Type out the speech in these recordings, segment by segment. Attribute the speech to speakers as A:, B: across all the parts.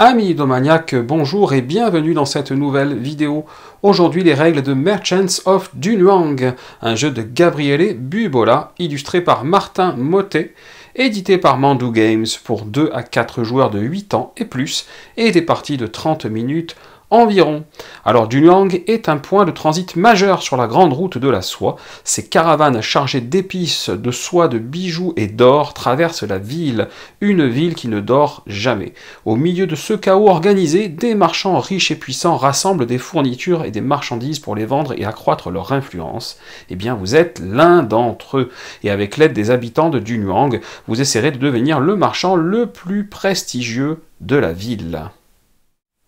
A: Amis domaniaques, bonjour et bienvenue dans cette nouvelle vidéo. Aujourd'hui, les règles de Merchants of Dunhuang, un jeu de Gabriele Bubola, illustré par Martin Mottet, édité par Mandu Games pour 2 à 4 joueurs de 8 ans et plus, et des parties de 30 minutes environ. Alors Dunhuang est un point de transit majeur sur la grande route de la soie. Ces caravanes chargées d'épices, de soie, de bijoux et d'or traversent la ville, une ville qui ne dort jamais. Au milieu de ce chaos organisé, des marchands riches et puissants rassemblent des fournitures et des marchandises pour les vendre et accroître leur influence. Eh bien, vous êtes l'un d'entre eux. Et avec l'aide des habitants de Dunhuang, vous essaierez de devenir le marchand le plus prestigieux de la ville.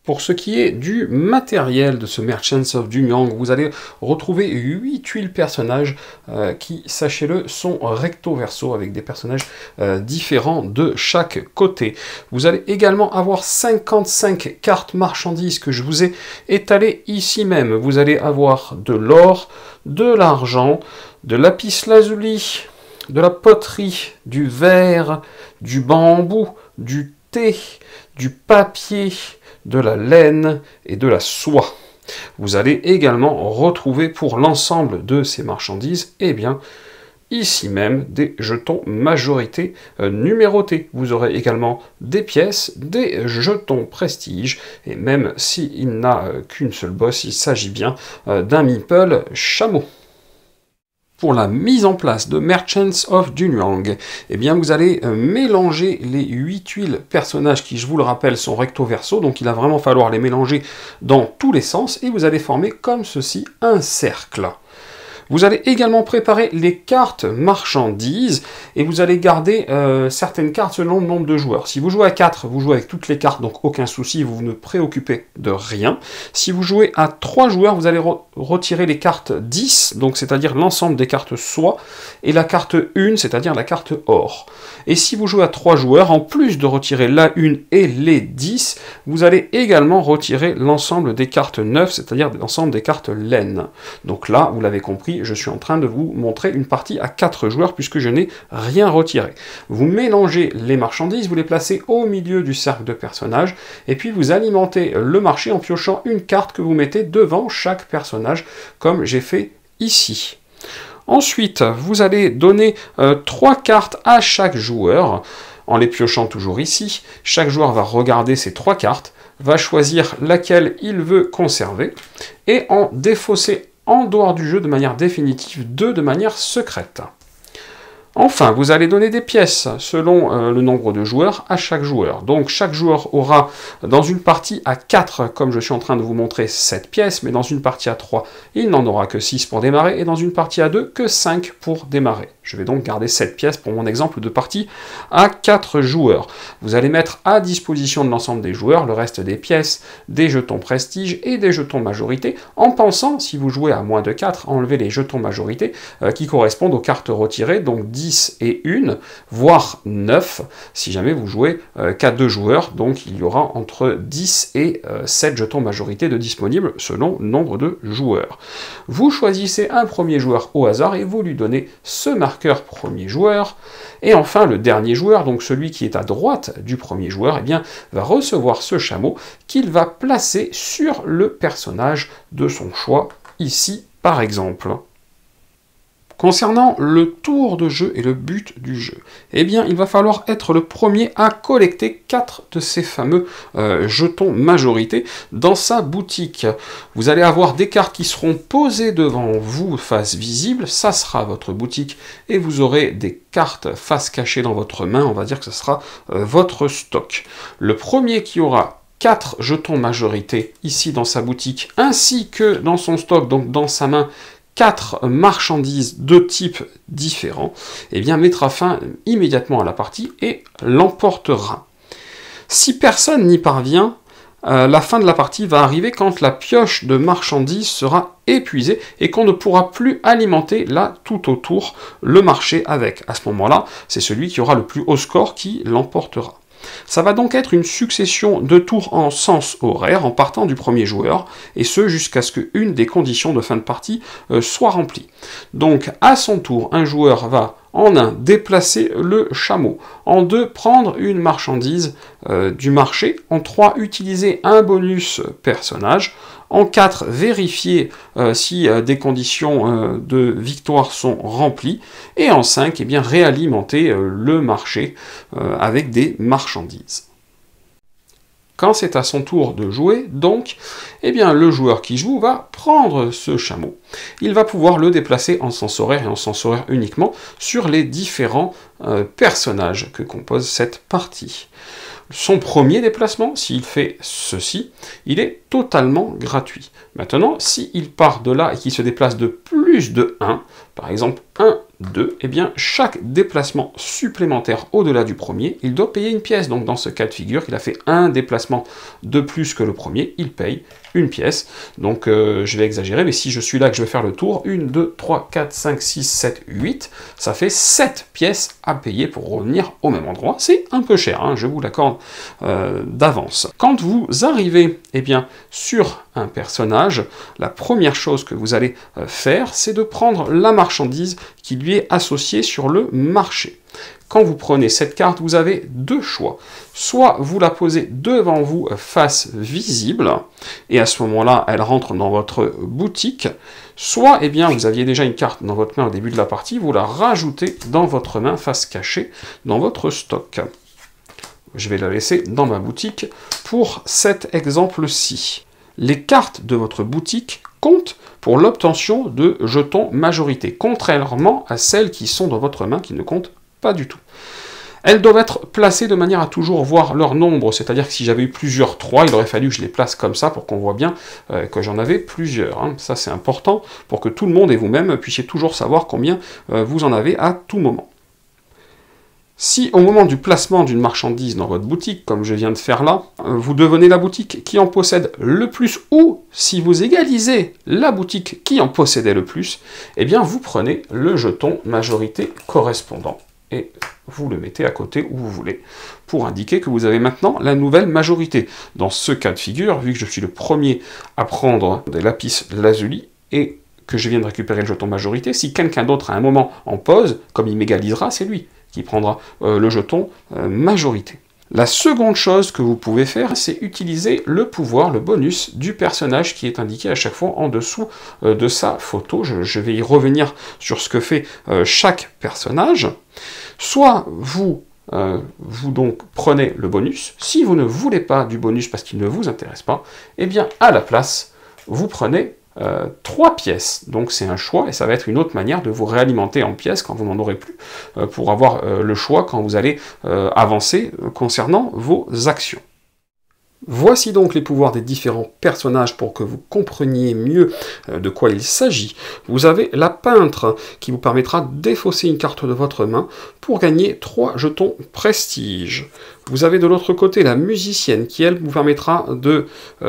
A: Pour ce qui est du matériel de ce Merchants of Dunhuang, vous allez retrouver 8 tuiles personnages qui, sachez-le, sont recto verso avec des personnages différents de chaque côté. Vous allez également avoir 55 cartes marchandises que je vous ai étalées ici même. Vous allez avoir de l'or, de l'argent, de lapis-lazuli, de la poterie, du verre, du bambou, du thé, du papier, de la laine et de la soie. Vous allez également retrouver pour l'ensemble de ces marchandises, eh bien, ici même, des jetons majorité numérotés. Vous aurez également des pièces, des jetons prestige, et même s'il n'a qu'une seule bosse, il s'agit bien d'un meeple chameau. Pour la mise en place de Merchants of Dunhuang, eh bien vous allez mélanger les 8 tuiles personnages qui, je vous le rappelle, sont recto verso, donc il va vraiment falloir les mélanger dans tous les sens, et vous allez former comme ceci un cercle. Vous allez également préparer les cartes marchandises et vous allez garder certaines cartes selon le nombre de joueurs. Si vous jouez à 4, vous jouez avec toutes les cartes, donc aucun souci, vous ne préoccupez de rien. Si vous jouez à 3 joueurs, vous allez retirer les cartes 10, donc c'est-à-dire l'ensemble des cartes soie, et la carte 1, c'est-à-dire la carte or. Et si vous jouez à 3 joueurs, en plus de retirer la 1 et les 10, vous allez également retirer l'ensemble des cartes 9, c'est-à-dire l'ensemble des cartes laine. Donc là, vous l'avez compris, je suis en train de vous montrer une partie à 4 joueurs puisque je n'ai rien retiré. Vous mélangez les marchandises, vous les placez au milieu du cercle de personnages, et puis vous alimentez le marché en piochant une carte que vous mettez devant chaque personnage, comme j'ai fait ici. Ensuite, vous allez donner 3 cartes à chaque joueur, en les piochant toujours ici. Chaque joueur va regarder ces 3 cartes, va choisir laquelle il veut conserver, et en défausser en dehors du jeu de manière définitive, 2 de manière secrète. Enfin, vous allez donner des pièces selon le nombre de joueurs à chaque joueur. Donc chaque joueur aura dans une partie à 4, comme je suis en train de vous montrer, 7 pièces, mais dans une partie à 3, il n'en aura que 6 pour démarrer, et dans une partie à 2, que 5 pour démarrer. Je vais donc garder 7 pièces pour mon exemple de partie à 4 joueurs. Vous allez mettre à disposition de l'ensemble des joueurs le reste des pièces, des jetons prestige et des jetons majorité, en pensant, si vous jouez à moins de 4, à enlever les jetons majorité qui correspondent aux cartes retirées, donc 10 et 1, voire 9, si jamais vous jouez qu'à 2 joueurs, donc il y aura entre 10 et 7 jetons majorité de disponibles selon le nombre de joueurs. Vous choisissez un premier joueur au hasard et vous lui donnez ce marqueur premier joueur, et enfin le dernier joueur, donc celui qui est à droite du premier joueur, eh bien, va recevoir ce chameau qu'il va placer sur le personnage de son choix, ici par exemple. Concernant le tour de jeu et le but du jeu, eh bien, il va falloir être le premier à collecter 4 de ces fameux jetons majorité dans sa boutique. Vous allez avoir des cartes qui seront posées devant vous face visible, ça sera votre boutique, et vous aurez des cartes face cachée dans votre main, on va dire que ce sera votre stock. Le premier qui aura 4 jetons majorité ici dans sa boutique, ainsi que dans son stock, donc dans sa main, 4 marchandises de types différents, eh bien mettra fin immédiatement à la partie et l'emportera. Si personne n'y parvient, la fin de la partie va arriver quand la pioche de marchandises sera épuisée et qu'on ne pourra plus alimenter là tout autour le marché avec. À ce moment-là, c'est celui qui aura le plus haut score qui l'emportera. Ça va donc être une succession de tours en sens horaire en partant du premier joueur, et ce jusqu'à ce qu'une des conditions de fin de partie soit remplie. Donc à son tour, un joueur va En 1, déplacer le chameau. En 2, prendre une marchandise du marché. En 3, utiliser un bonus personnage. En 4, vérifier si des conditions de victoire sont remplies. Et en 5, eh bien, réalimenter le marché avec des marchandises. Quand c'est à son tour de jouer, donc, eh bien, le joueur qui joue va prendre ce chameau. Il va pouvoir le déplacer en sens horaire et en sens horaire uniquement sur les différents personnages que compose cette partie. Son premier déplacement, s'il fait ceci, il est totalement gratuit. Maintenant, s'il part de là et qu'il se déplace de plus de 1, par exemple 1, 2, eh bien chaque déplacement supplémentaire au-delà du premier, il doit payer une pièce. Donc dans ce cas de figure, il a fait un déplacement de plus que le premier, il paye une pièce. Donc je vais exagérer, mais si je suis là que je vais faire le tour, 1, 2, 3, 4, 5, 6, 7, 8, ça fait 7 pièces à payer pour revenir au même endroit. C'est un peu cher, hein, je vous l'accorde d'avance. Quand vous arrivez eh bien, sur un personnage, la première chose que vous allez faire, c'est de prendre la marchandise qui lui est associée sur le marché. Quand vous prenez cette carte, vous avez deux choix. Soit vous la posez devant vous face visible, et à ce moment-là, elle rentre dans votre boutique, soit, eh bien, vous aviez déjà une carte dans votre main au début de la partie, vous la rajoutez dans votre main face cachée, dans votre stock. Je vais la laisser dans ma boutique pour cet exemple-ci. Les cartes de votre boutique comptent pour l'obtention de jetons majorité, contrairement à celles qui sont dans votre main qui ne comptent pas du tout. Elles doivent être placées de manière à toujours voir leur nombre, c'est-à-dire que si j'avais eu plusieurs 3, il aurait fallu que je les place comme ça pour qu'on voit bien que j'en avais plusieurs. Hein. Ça c'est important pour que tout le monde et vous-même puissiez toujours savoir combien vous en avez à tout moment. Si au moment du placement d'une marchandise dans votre boutique, comme je viens de faire là, vous devenez la boutique qui en possède le plus, ou si vous égalisez la boutique qui en possédait le plus, eh bien vous prenez le jeton majorité correspondant et vous le mettez à côté où vous voulez, pour indiquer que vous avez maintenant la nouvelle majorité. Dans ce cas de figure, vu que je suis le premier à prendre des lapis lazuli, et que je viens de récupérer le jeton majorité, si quelqu'un d'autre à un moment en pose, comme il m'égalisera, c'est lui qui prendra le jeton majorité. La seconde chose que vous pouvez faire, c'est utiliser le pouvoir, le bonus du personnage qui est indiqué à chaque fois en dessous de sa photo. Je vais y revenir sur ce que fait chaque personnage. Soit vous donc prenez le bonus, si vous ne voulez pas du bonus parce qu'il ne vous intéresse pas, eh bien à la place, vous prenez 3 pièces, donc c'est un choix, et ça va être une autre manière de vous réalimenter en pièces quand vous n'en aurez plus, pour avoir le choix quand vous allez avancer concernant vos actions. Voici donc les pouvoirs des différents personnages pour que vous compreniez mieux de quoi il s'agit. Vous avez la peintre qui vous permettra de défausser une carte de votre main pour gagner 3 jetons prestige. Vous avez de l'autre côté la musicienne qui elle vous permettra de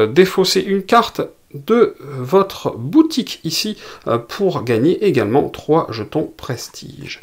A: défausser une carte de votre boutique ici pour gagner également 3 jetons prestige.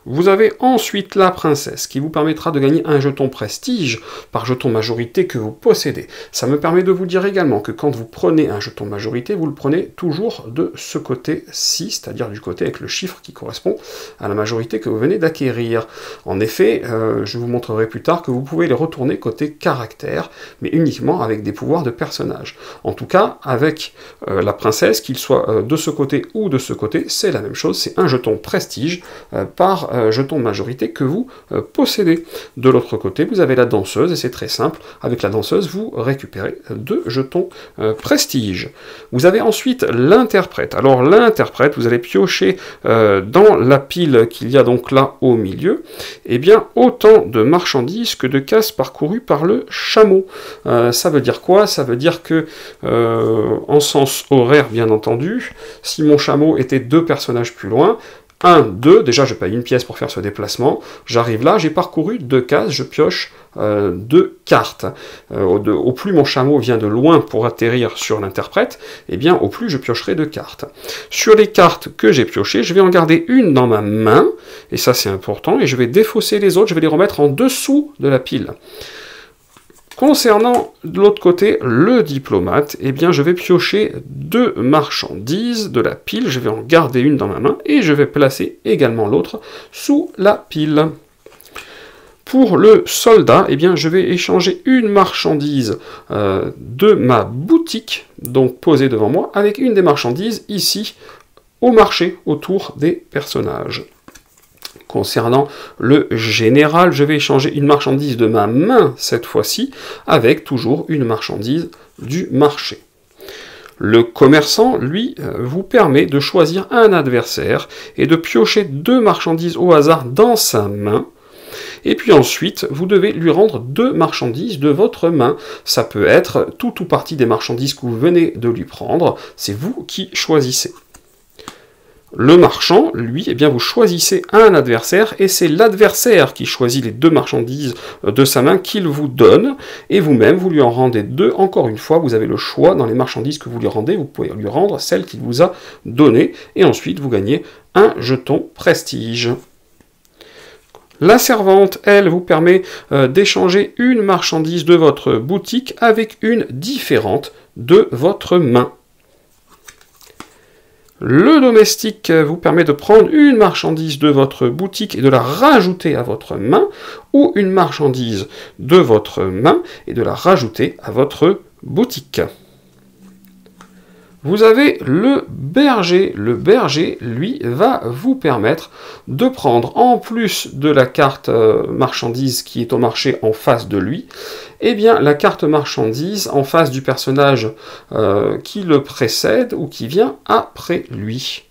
A: Vous avez ensuite la princesse qui vous permettra de gagner un jeton prestige par jeton majorité que vous possédez. Ça me permet de vous dire également que quand vous prenez un jeton majorité, vous le prenez toujours de ce côté-ci, c'est-à-dire du côté avec le chiffre qui correspond à la majorité que vous venez d'acquérir. En effet, je vous montrerai plus tard que vous pouvez les retourner côté caractère, mais uniquement avec des pouvoirs de personnage. En tout cas, avec la princesse, qu'il soit de ce côté ou de ce côté, c'est la même chose, c'est un jeton prestige par jeton majorité que vous possédez. De l'autre côté, vous avez la danseuse, et c'est très simple, avec la danseuse, vous récupérez 2 jetons prestige. Vous avez ensuite l'interprète. Alors l'interprète, vous allez piocher dans la pile qu'il y a donc là au milieu, eh bien autant de marchandises que de cases parcourues par le chameau. Ça veut dire quoi? Ça veut dire que en sens horaire, bien entendu, si mon chameau était 2 personnages plus loin, 1, 2, déjà je paye une pièce pour faire ce déplacement, j'arrive là, j'ai parcouru 2 cases, je pioche 2 cartes. Au plus mon chameau vient de loin pour atterrir sur l'interprète, eh bien au plus je piocherai 2 cartes. Sur les cartes que j'ai piochées, je vais en garder une dans ma main, et ça c'est important, et je vais défausser les autres, je vais les remettre en dessous de la pile. Concernant de l'autre côté le diplomate, eh bien je vais piocher 2 marchandises de la pile, je vais en garder une dans ma main et je vais placer également l'autre sous la pile. Pour le soldat, eh bien je vais échanger une marchandise de ma boutique, donc posée devant moi, avec une des marchandises ici au marché autour des personnages. Concernant le général, je vais échanger une marchandise de ma main, cette fois-ci, avec toujours une marchandise du marché. Le commerçant, lui, vous permet de choisir un adversaire et de piocher 2 marchandises au hasard dans sa main. Et puis ensuite, vous devez lui rendre 2 marchandises de votre main. Ça peut être tout ou partie des marchandises que vous venez de lui prendre. C'est vous qui choisissez. Le marchand, lui, eh bien, vous choisissez un adversaire et c'est l'adversaire qui choisit les 2 marchandises de sa main qu'il vous donne et vous-même, vous lui en rendez 2. Encore une fois, vous avez le choix dans les marchandises que vous lui rendez, vous pouvez lui rendre celle qu'il vous a donnée et ensuite vous gagnez un jeton prestige. La servante, elle, vous permet d'échanger une marchandise de votre boutique avec une différente de votre main. Le domestique vous permet de prendre une marchandise de votre boutique et de la rajouter à votre main, ou une marchandise de votre main et de la rajouter à votre boutique. Vous avez le berger. Le berger, lui, va vous permettre de prendre, en plus de la carte marchandise qui est au marché en face de lui, eh bien, la carte marchandise en face du personnage qui le précède ou qui vient après lui.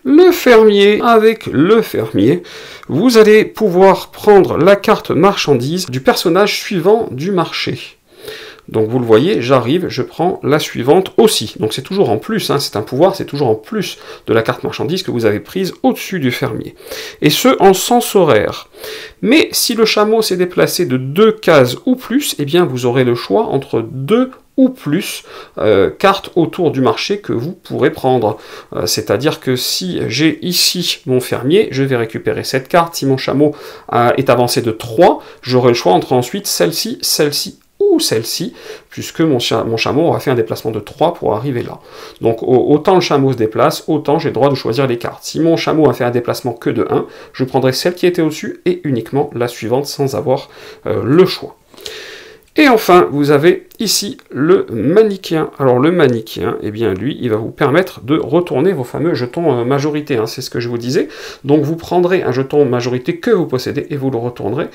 A: Le fermier, avec le fermier, vous allez pouvoir prendre la carte marchandise du personnage suivant du marché. Donc vous le voyez, j'arrive, je prends la suivante aussi. Donc c'est toujours en plus, hein, c'est un pouvoir, c'est toujours en plus de la carte marchandise que vous avez prise au-dessus du fermier. Et ce, en sens horaire. Mais si le chameau s'est déplacé de 2 cases ou plus, eh bien vous aurez le choix entre 2 ou plus cartes autour du marché que vous pourrez prendre. C'est-à-dire que si j'ai ici mon fermier, je vais récupérer cette carte. Si mon chameau est avancé de 3, j'aurai le choix entre ensuite celle-ci, celle-ci ou celle-ci, puisque mon chameau aura fait un déplacement de 3 pour arriver là. Donc autant le chameau se déplace, autant j'ai le droit de choisir les cartes. Si mon chameau a fait un déplacement que de 1, je prendrai celle qui était au-dessus et uniquement la suivante sans avoir le choix. Et enfin, vous avez ici le manichéen. Alors le manichéen, eh bien lui, il va vous permettre de retourner vos fameux jetons majorité, hein, c'est ce que je vous disais. Donc vous prendrez un jeton majorité que vous possédez et vous le retournerez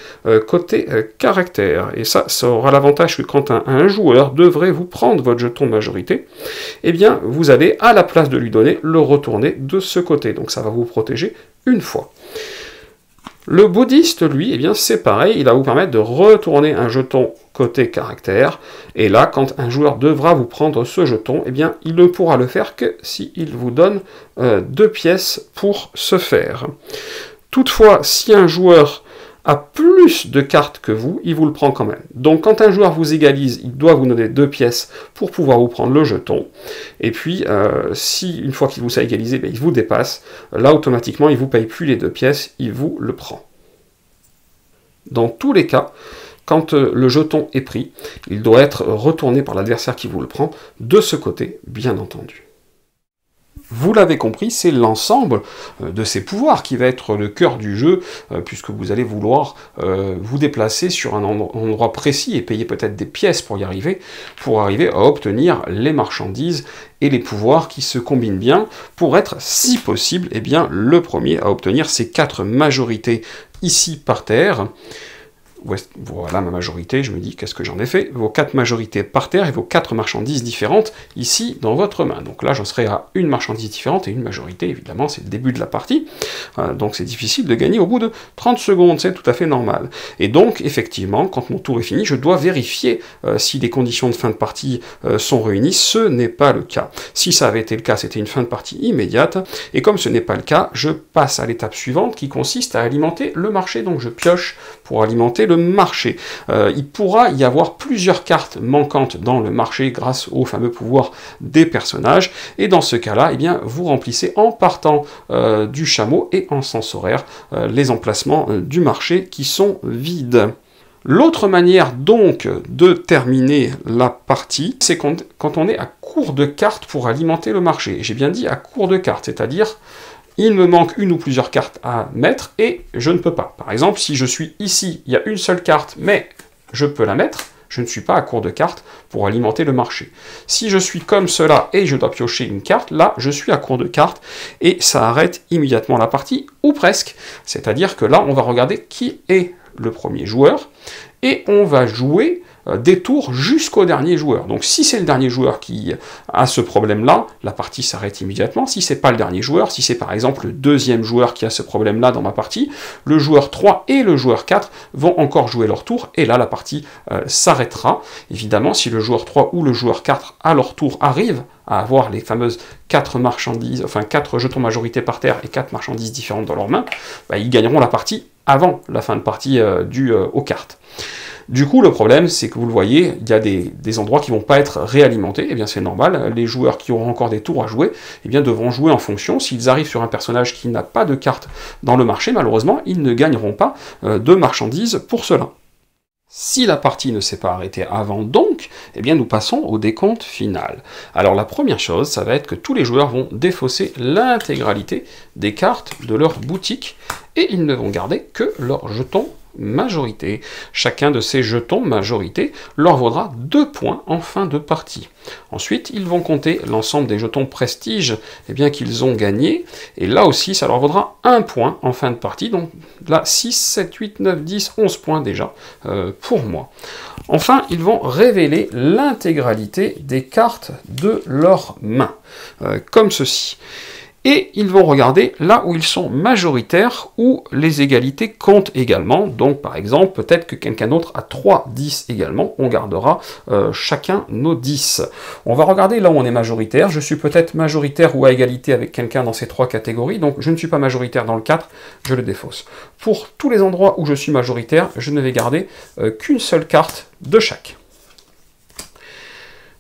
A: côté caractère. Et ça aura l'avantage que quand un joueur devrait vous prendre votre jeton majorité, eh bien vous allez, à la place de lui donner, le retourner de ce côté. Donc ça va vous protéger une fois. Le bouddhiste, lui, eh bien c'est pareil, il va vous permettre de retourner un jeton côté caractère, et là, quand un joueur devra vous prendre ce jeton, eh bien il ne pourra le faire que s'il vous donne 2 pièces pour ce faire. Toutefois, si un joueur a plus de cartes que vous, il vous le prend quand même. Donc quand un joueur vous égalise, il doit vous donner 2 pièces pour pouvoir vous prendre le jeton. Et puis, si une fois qu'il vous a égalisé, il vous dépasse, là automatiquement il ne vous paye plus les 2 pièces, il vous le prend. Dans tous les cas, quand le jeton est pris, il doit être retourné par l'adversaire qui vous le prend, de ce côté, bien entendu. Vous l'avez compris, c'est l'ensemble de ces pouvoirs qui va être le cœur du jeu, puisque vous allez vouloir vous déplacer sur un endroit précis et payer peut-être des pièces pour y arriver, à obtenir les marchandises et les pouvoirs qui se combinent bien pour être, si possible, eh bien, le premier à obtenir ces 4 majorités ici par terre. Voilà ma majorité, je me dis, qu'est-ce que j'en ai fait? Vos 4 majorités par terre et vos 4 marchandises différentes ici dans votre main. Donc là, j'en serai à une marchandise différente et une majorité, évidemment, c'est le début de la partie. Donc c'est difficile de gagner au bout de 30 secondes, c'est tout à fait normal. Et donc, effectivement, quand mon tour est fini, je dois vérifier si les conditions de fin de partie sont réunies. Ce n'est pas le cas. Si ça avait été le cas, c'était une fin de partie immédiate. Et comme ce n'est pas le cas, je passe à l'étape suivante qui consiste à alimenter le marché. Donc je pioche pour alimenter le marché. Il pourra y avoir plusieurs cartes manquantes dans le marché grâce au fameux pouvoir des personnages, et dans ce cas-là, eh bien, vous remplissez en partant du chameau et en sens horaire les emplacements du marché qui sont vides. L'autre manière donc de terminer la partie, c'est quand on est à court de cartes pour alimenter le marché. J'ai bien dit à court de cartes, c'est-à-dire il me manque une ou plusieurs cartes à mettre et je ne peux pas. Par exemple, si je suis ici, il y a une seule carte, mais je peux la mettre, je ne suis pas à court de cartes pour alimenter le marché. Si je suis comme cela et je dois piocher une carte, là, je suis à court de cartes et ça arrête immédiatement la partie, ou presque. C'est-à-dire que là, on va regarder qui est le premier joueur et on va jouer des tours jusqu'au dernier joueur. Donc si c'est le dernier joueur qui a ce problème-là, la partie s'arrête immédiatement. Si c'est pas le dernier joueur, si c'est par exemple le deuxième joueur qui a ce problème-là dans ma partie, le joueur 3 et le joueur 4 vont encore jouer leur tour, et là la partie s'arrêtera. Évidemment, si le joueur 3 ou le joueur 4 à leur tour arrivent à avoir les fameuses 4 marchandises, enfin 4 jetons majorité par terre et 4 marchandises différentes dans leurs mains, bah, ils gagneront la partie avant la fin de partie due aux cartes. Du coup, le problème, c'est que vous le voyez, il y a des endroits qui ne vont pas être réalimentés, et bien c'est normal, les joueurs qui auront encore des tours à jouer, eh bien devront jouer en fonction. S'ils arrivent sur un personnage qui n'a pas de carte dans le marché, malheureusement, ils ne gagneront pas de marchandises pour cela. Si la partie ne s'est pas arrêtée avant donc, eh bien nous passons au décompte final. Alors la première chose, ça va être que tous les joueurs vont défausser l'intégralité des cartes de leur boutique, et ils ne vont garder que leurs jetons majorité. Chacun de ces jetons majorité leur vaudra 2 points en fin de partie. Ensuite, ils vont compter l'ensemble des jetons prestige qu'ils ont gagnés, et là aussi, ça leur vaudra 1 point en fin de partie, donc là, 6, 7, 8, 9, 10, 11 points déjà pour moi. Enfin, ils vont révéler l'intégralité des cartes de leurs mains, comme ceci. Et ils vont regarder là où ils sont majoritaires, où les égalités comptent également. Donc par exemple, peut-être que quelqu'un d'autre a 3 10 également, on gardera chacun nos 10. On va regarder là où on est majoritaire. Je suis peut-être majoritaire ou à égalité avec quelqu'un dans ces 3 catégories, donc je ne suis pas majoritaire dans le 4, je le défausse. Pour tous les endroits où je suis majoritaire, je ne vais garder qu'une seule carte de chaque.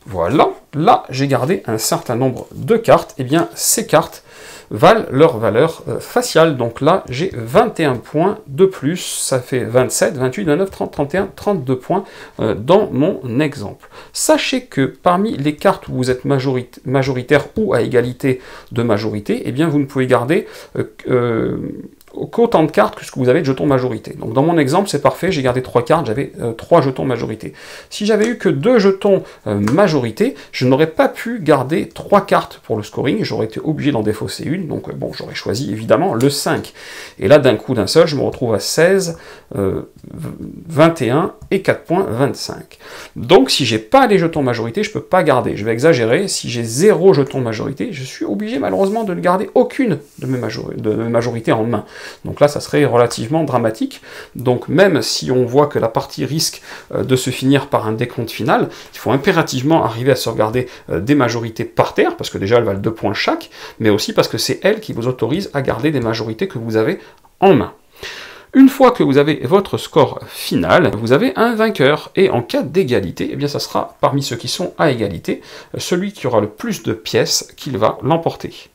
A: Voilà, là j'ai gardé un certain nombre de cartes, et bien ces cartes valent leur valeur faciale, donc là j'ai 21 points de plus, ça fait 27, 28, 29, 30, 31, 32 points dans mon exemple. Sachez que parmi les cartes où vous êtes majoritaire ou à égalité de majorité, eh bien vous ne pouvez garder qu'autant de cartes que ce que vous avez de jetons majorité. Donc dans mon exemple, c'est parfait, j'ai gardé 3 cartes, j'avais 3 jetons majorité. Si j'avais eu que 2 jetons majorité, je n'aurais pas pu garder 3 cartes pour le scoring, j'aurais été obligé d'en défausser une, donc bon, j'aurais choisi évidemment le 5. Et là, d'un coup d'un seul, je me retrouve à 16, 21 et 4 points, 25. Donc si j'ai pas les jetons majorité, je peux pas garder. Je vais exagérer, si j'ai 0 jetons majorité, je suis obligé malheureusement de ne garder aucune de mes majorités en main. Donc là, ça serait relativement dramatique. Donc même si on voit que la partie risque de se finir par un décompte final, il faut impérativement arriver à sauvegarder des majorités par terre, parce que déjà elles valent 2 points chaque, mais aussi parce que c'est elles qui vous autorisent à garder des majorités que vous avez en main. Une fois que vous avez votre score final, vous avez un vainqueur, et en cas d'égalité, eh bien ça sera parmi ceux qui sont à égalité, celui qui aura le plus de pièces qu'il va l'emporter.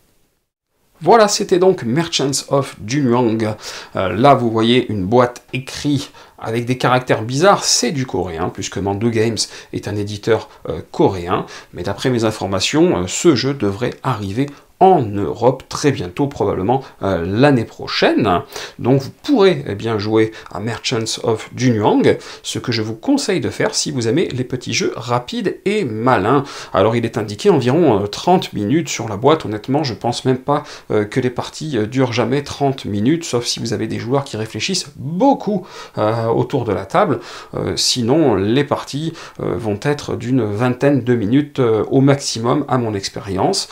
A: Voilà, c'était donc Merchants of Dunhuang. Là, vous voyez une boîte écrite avec des caractères bizarres, c'est du coréen, puisque Mando Games est un éditeur coréen. Mais d'après mes informations, ce jeu devrait arriver en Europe très bientôt, probablement l'année prochaine. Donc vous pourrez bien jouer à Merchants of Dunhuang, ce que je vous conseille de faire si vous aimez les petits jeux rapides et malins. Alors il est indiqué environ 30 minutes sur la boîte, honnêtement je pense même pas que les parties durent jamais 30 minutes, sauf si vous avez des joueurs qui réfléchissent beaucoup autour de la table, sinon les parties vont être d'une vingtaine de minutes au maximum à mon expérience,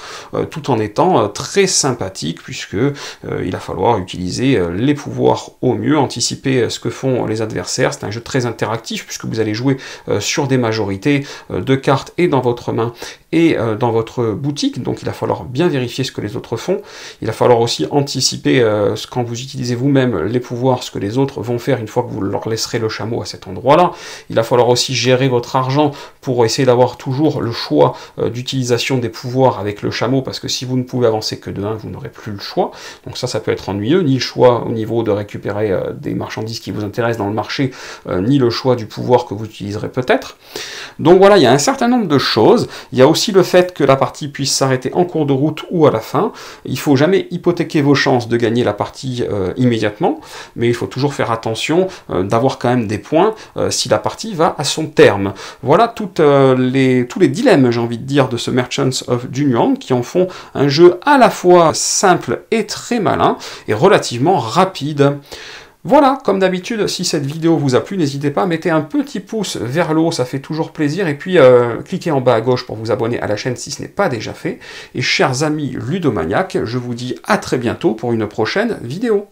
A: tout en étant très sympathique, puisque il va falloir utiliser les pouvoirs au mieux, anticiper ce que font les adversaires. C'est un jeu très interactif, puisque vous allez jouer sur des majorités de cartes et dans votre main et dans votre boutique, donc il va falloir bien vérifier ce que les autres font. Il va falloir aussi anticiper quand vous utilisez vous-même les pouvoirs, ce que les autres vont faire une fois que vous leur laisserez le chameau à cet endroit-là. Il va falloir aussi gérer votre argent pour essayer d'avoir toujours le choix d'utilisation des pouvoirs avec le chameau, parce que si vous ne pouvez avancer que de 1, vous n'aurez plus le choix. Donc ça peut être ennuyeux, ni le choix au niveau de récupérer des marchandises qui vous intéressent dans le marché, ni le choix du pouvoir que vous utiliserez peut-être. Donc voilà, il y a un certain nombre de choses. Il y a aussi le fait que la partie puisse s'arrêter en cours de route ou à la fin. Il ne faut jamais hypothéquer vos chances de gagner la partie immédiatement, mais il faut toujours faire attention d'avoir quand même des points si la partie va à son terme. Voilà tous les dilemmes, j'ai envie de dire, de ce Merchants of Dunhuang, qui en font un jeu à la fois simple et très malin, et relativement rapide. Voilà, comme d'habitude, si cette vidéo vous a plu, n'hésitez pas à mettre un petit pouce vers le haut, ça fait toujours plaisir, et puis cliquez en bas à gauche pour vous abonner à la chaîne si ce n'est pas déjà fait. Et chers amis ludomaniaques, je vous dis à très bientôt pour une prochaine vidéo.